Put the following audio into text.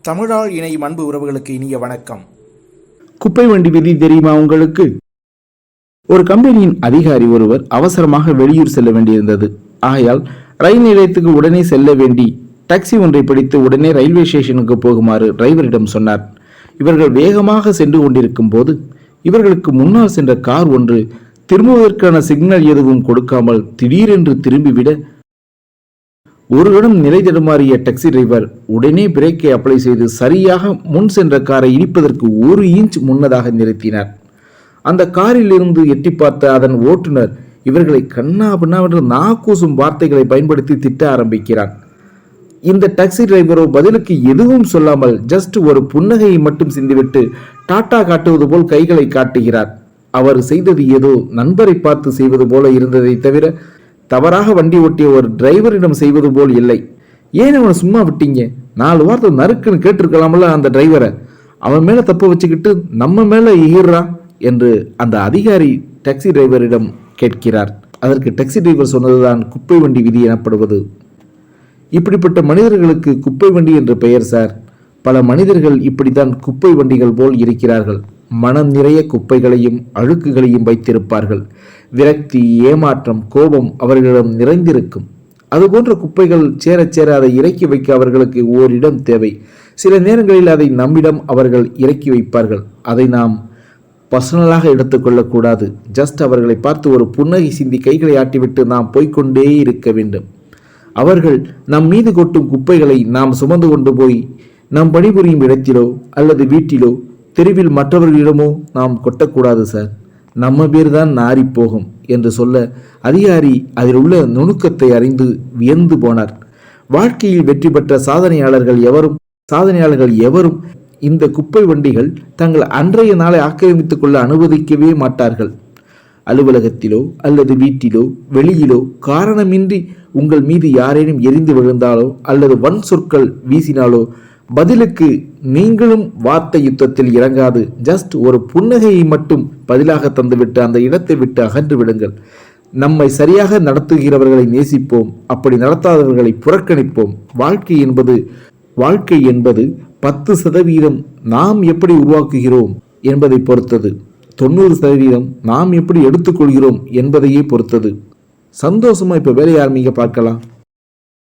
தமிழால் இணையும் அன்பு உறவுகளுக்கு இனிய வணக்கம். குப்பை வண்டி விதி தெரியுமா உங்களுக்கு? ஒரு கம்பெனியின் அதிகாரி ஒருவர் அவசரமாக வெளியூர் செல்ல வேண்டியிருந்தது. ஆகையால் ரயில் நிலையத்துக்கு உடனே செல்ல வேண்டி டாக்ஸி ஒன்றை பிடித்து உடனே ரயில்வே ஸ்டேஷனுக்கு போகுமாறு டிரைவரிடம் சொன்னார். இவர்கள் வேகமாக சென்று கொண்டிருக்கும் போது இவர்களுக்கு முன்னால் சென்ற கார் ஒன்று திரும்புவதற்கான சிக்னல் எதுவும் கொடுக்காமல் திடீரென்று திரும்பிவிட ஒரு இடம் நிலை தடுமாறிய டாக்ஸி டிரைவர் உடனே பிரேக்கை அப்ளை செய்து சரியாக முன் சென்ற காரை இடிப்பதற்கு 1 இன்ச் முன்னதாக நிறுத்தினார். அந்த காரில் இருந்து எட்டி பார்த்த அதன் ஓட்டுநர் இவர்களை கண்ணா பின்னாவென்று நாக்கூசும் வார்த்தைகளை பயன்படுத்தி திட்ட ஆரம்பிக்கிறார். இந்த டாக்ஸி டிரைவரோ பதிலுக்கு எதுவும் சொல்லாமல் ஜஸ்ட் ஒரு புன்னகையை மட்டும் சிந்திவிட்டு டாட்டா காட்டுவது போல் கைகளை காட்டுகிறார். அவர் செய்தது ஏதோ நண்பரை பார்த்து செய்வது போல இருந்ததை தவிர தவறாக வண்டி ஓட்டிய ஒரு டிரைவரிடம் செய்வது போல் இல்லை. ஏன் அவனை சும்மா விட்டீங்க? 4 வார்த்தை நறுக்குன்னு கேட்டிருக்கலாம்ல அந்த டிரைவரை. அவன் மேல தப்பு வச்சுக்கிட்டு நம்ம மேல ஈர்றான் என்று அந்த அதிகாரி டாக்ஸி டிரைவரிடம் கேட்கிறார். அதற்கு டாக்ஸி டிரைவர் சொன்னதுதான் குப்பை வண்டி விதி எனப்படுவது. இப்படிப்பட்ட மனிதர்களுக்கு குப்பை வண்டி என்று பெயர் சார். பல மனிதர்கள் இப்படித்தான் குப்பை வண்டிகள் போல் இருக்கிறார்கள். மனம் நிறைய குப்பைகளையும் அழுக்குகளையும் வைத்திருப்பார்கள். விரக்தி, ஏமாற்றம், கோபம் அவர்களிடம் நிறைந்திருக்கும். அதுபோன்ற குப்பைகள் சேர சேர அதை இறக்கி வைக்க அவர்களுக்கு ஓரிடம் தேவை. சில நேரங்களில் அதை நம்மிடம் அவர்கள் இறக்கி வைப்பார்கள். அதை நாம் பர்சனலாக எடுத்துக்கொள்ளக்கூடாது. ஜஸ்ட் அவர்களை பார்த்து ஒரு புன்னகை சிந்தி கைகளை ஆட்டிவிட்டு நாம் போய்கொண்டே இருக்க வேண்டும். அவர்கள் நம் மீது கொட்டும் குப்பைகளை நாம் சுமந்து கொண்டு போய் நாம் பணிபுரியும் இடத்திலோ அல்லது வீட்டிலோ தெருவில் மற்றவர்களிடமோ நாம் கொட்டக்கூடாது சார். நம்ம பேர் தான் நாரி போகும் என்று சொல்ல அதிகாரி அதில் உள்ள நுணுக்கத்தை அறிந்து வியந்து போனார். வாழ்க்கையில் வெற்றி பெற்ற சாதனையாளர்கள் எவரும் இந்த குப்பை வண்டிகள் தங்கள் அன்றைய நாளை ஆக்கிரமித்துக் கொள்ள அனுமதிக்கவே மாட்டார்கள். அலுவலகத்திலோ அல்லது வீட்டிலோ வெளியிலோ காரணமின்றி உங்கள் மீது யாரேனும் எரிந்து விழுந்தாலோ அல்லது வன் சொற்கள் வீசினாலோ பதிலுக்கு நீங்களும் வார்த்தை யுத்தத்தில் இறங்காது ஜஸ்ட் ஒரு புன்னகையை மட்டும் பதிலாக தந்துவிட்டு அந்த இடத்தை விட்டு அகன்று விடுங்கள். நம்மை சரியாக நடத்துகிறவர்களை நேசிப்போம், அப்படி நடத்தாதவர்களை புறக்கணிப்போம். வாழ்க்கை என்பது 10% நாம் எப்படி உருவாக்குகிறோம் என்பதை பொறுத்தது, 90% நாம் எப்படி எடுத்துக்கொள்கிறோம் என்பதையே பொறுத்தது. சந்தோஷமா இப்ப வேலையை ஆரம்பிங்க, பார்க்கலாம்.